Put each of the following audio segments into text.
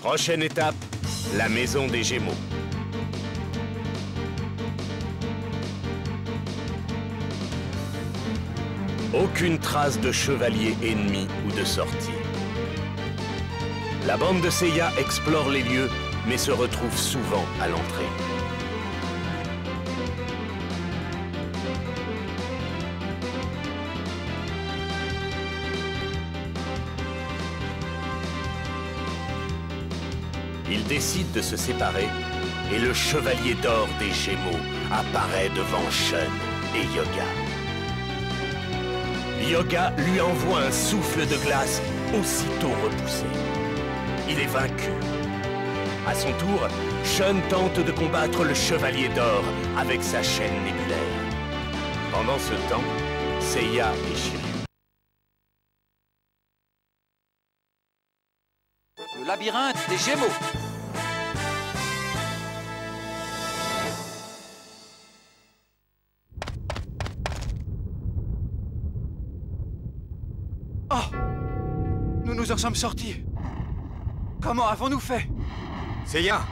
Prochaine étape, la maison des Gémeaux. Aucune trace de chevalier ennemi ou de sortie. La bande de Seiya explore les lieux, mais se retrouve souvent à l'entrée. Ils décident de se séparer, et le chevalier d'or des Gémeaux apparaît devant Shun et Yoga. Yoga lui envoie un souffle de glace aussitôt repoussé. Il est vaincu. À son tour, Shun tente de combattre le chevalier d'or avec sa chaîne nébulaire. Pendant ce temps, Seiya et Shiryu. Le labyrinthe des Gémeaux. Oh! Nous nous en sommes sortis. Comment avons-nous fait? Seiya,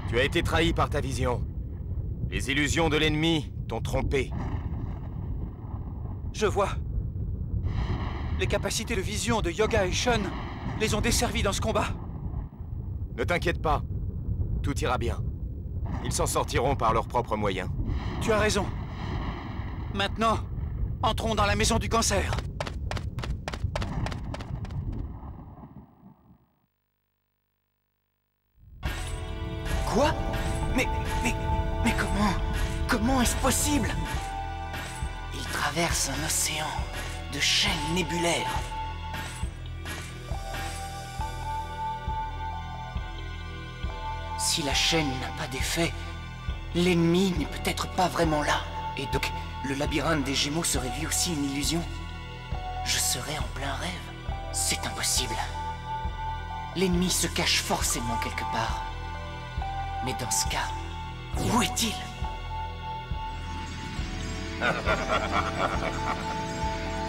tu as été trahi par ta vision. Les illusions de l'ennemi t'ont trompé. Je vois. Les capacités de vision de Yoga et Shun les ont desservis dans ce combat. Ne t'inquiète pas, tout ira bien. Ils s'en sortiront par leurs propres moyens. Tu as raison. Maintenant, entrons dans la maison du cancer. Quoi? Mais comment est-ce possible? Il traverse un océan de chaînes nébulaires. Si la chaîne n'a pas d'effet, l'ennemi n'est peut-être pas vraiment là. Et donc, le labyrinthe des Gémeaux serait lui aussi une illusion? Je serais en plein rêve. C'est impossible. L'ennemi se cache forcément quelque part. Mais dans ce cas, où est-il?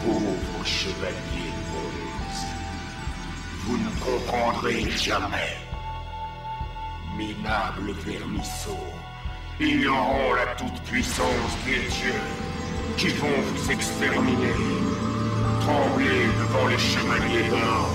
Pauvre chevalier rose, vous ne comprendrez jamais. Minables vermisseaux, ignorant la toute-puissance des dieux, qui vont vous exterminer. Tremblez devant les chevaliers d'or.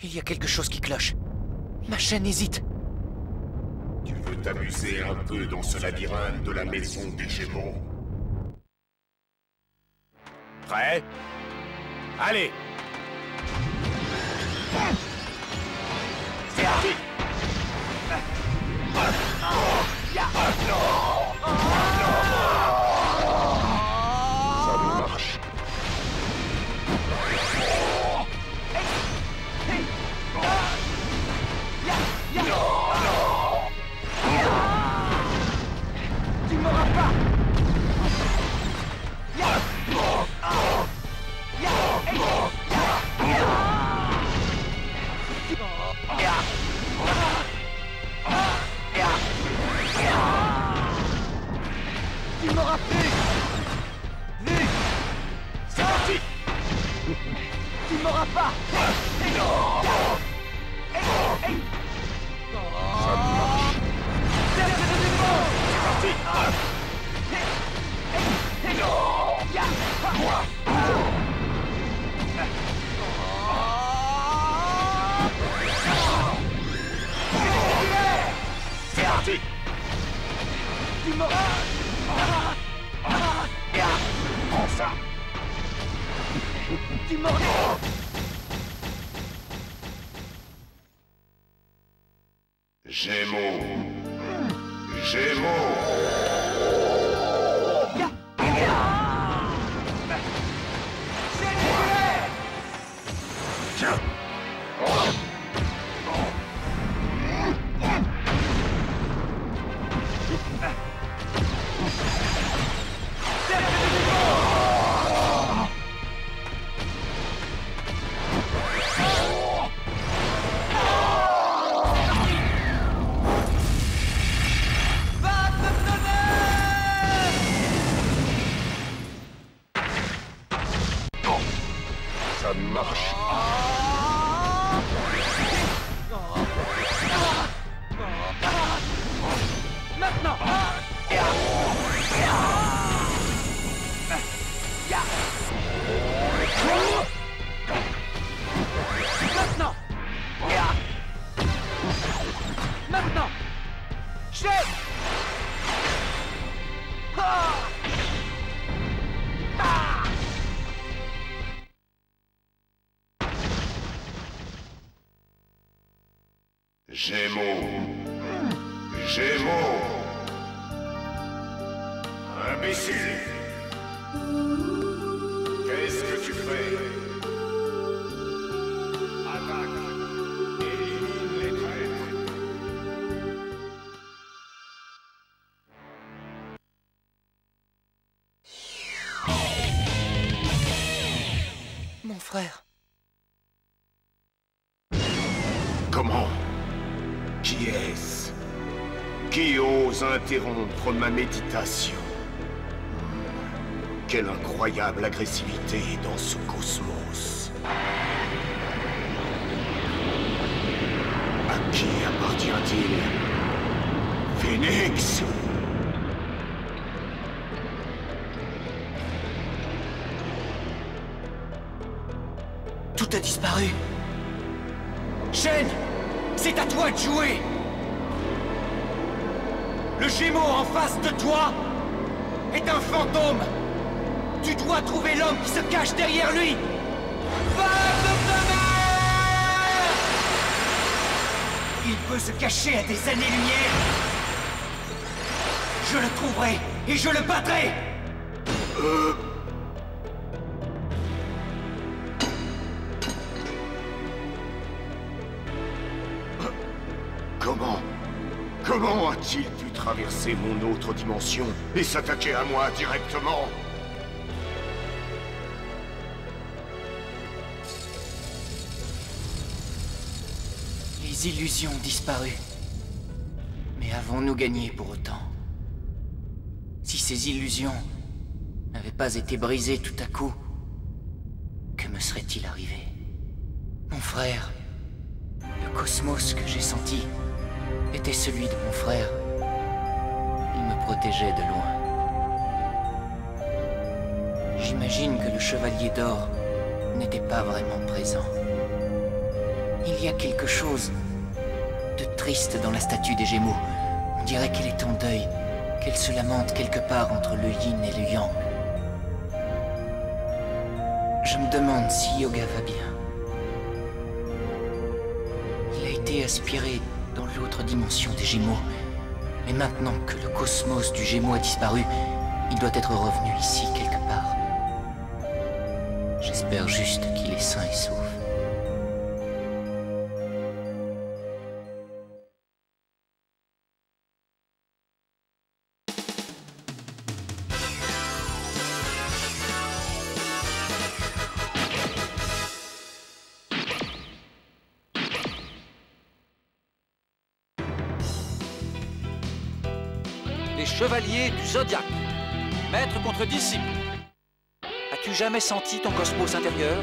Il y a quelque chose qui cloche. Ma chaîne hésite. Tu veux t'amuser un peu dans ce labyrinthe de la maison des Gémeaux? Prêt? Allez! C'est parti! Ça marche. Tu m'auras pas! Tu m'auras plus! Vu! C'est parti! Tu m'auras pas! Ça marche. C'est parti! C'est parti! Tu m'auras! Prends ça! Tu m'auras! Gémeaux! Gémeaux! Tiens! ça ne marche. Maintenant! Maintenant! Maintenant! Chef! Gémeaux. Gémeaux. Imbécile. Qu'est-ce que tu fais? Attaque. Élimine les traîtres. Mon frère. Comment? Qui est-ce? Qui ose interrompre ma méditation? Quelle incroyable agressivité dans ce cosmos. À qui appartient-il? Phoenix? Tout a disparu. Shen, c'est à toi de jouer. Le Gémeau en face de toi est un fantôme. Tu dois trouver l'homme qui se cache derrière lui. Vague de tonnerre! Il peut se cacher à des années-lumière. Je le trouverai et je le battrai. Comment a-t-il pu traverser mon autre dimension et s'attaquer à moi directement? Les illusions ont disparu. Mais avons-nous gagné pour autant? Si ces illusions n'avaient pas été brisées tout à coup, que me serait-il arrivé? Mon frère, le cosmos que j'ai senti était celui de mon frère. Il me protégeait de loin. J'imagine que le Chevalier d'Or n'était pas vraiment présent. Il y a quelque chose de triste dans la statue des Gémeaux. On dirait qu'elle est en deuil, qu'elle se lamente quelque part entre le yin et le yang. Je me demande si Yoga va bien. Il a été aspiré dans l'autre dimension des Gémeaux. Mais maintenant que le cosmos du Gémeaux a disparu, il doit être revenu ici quelque part. J'espère juste qu'il est sain et sauf. Les chevaliers du Zodiaque. Maître contre disciple. As-tu jamais senti ton cosmos intérieur?